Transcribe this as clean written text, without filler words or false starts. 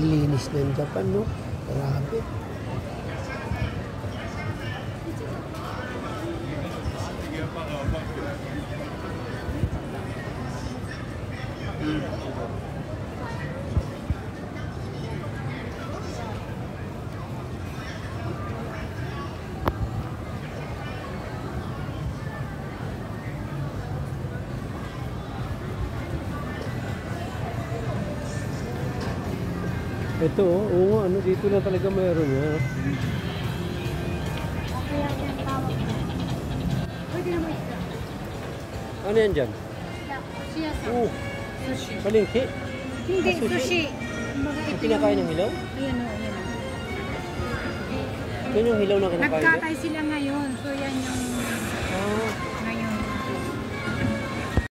Linis ng Japan, no? Grabe. Ito, oo nga, ano, dito lang talaga mayroon niya. Ano yan dyan? Oo. Palengke? Hindi, sushi. Ang kinakain ng hilaw? Ayan o, ayan o. Yan yung hilaw na kinakain niya? Nagkatay sila ngayon. So yan yung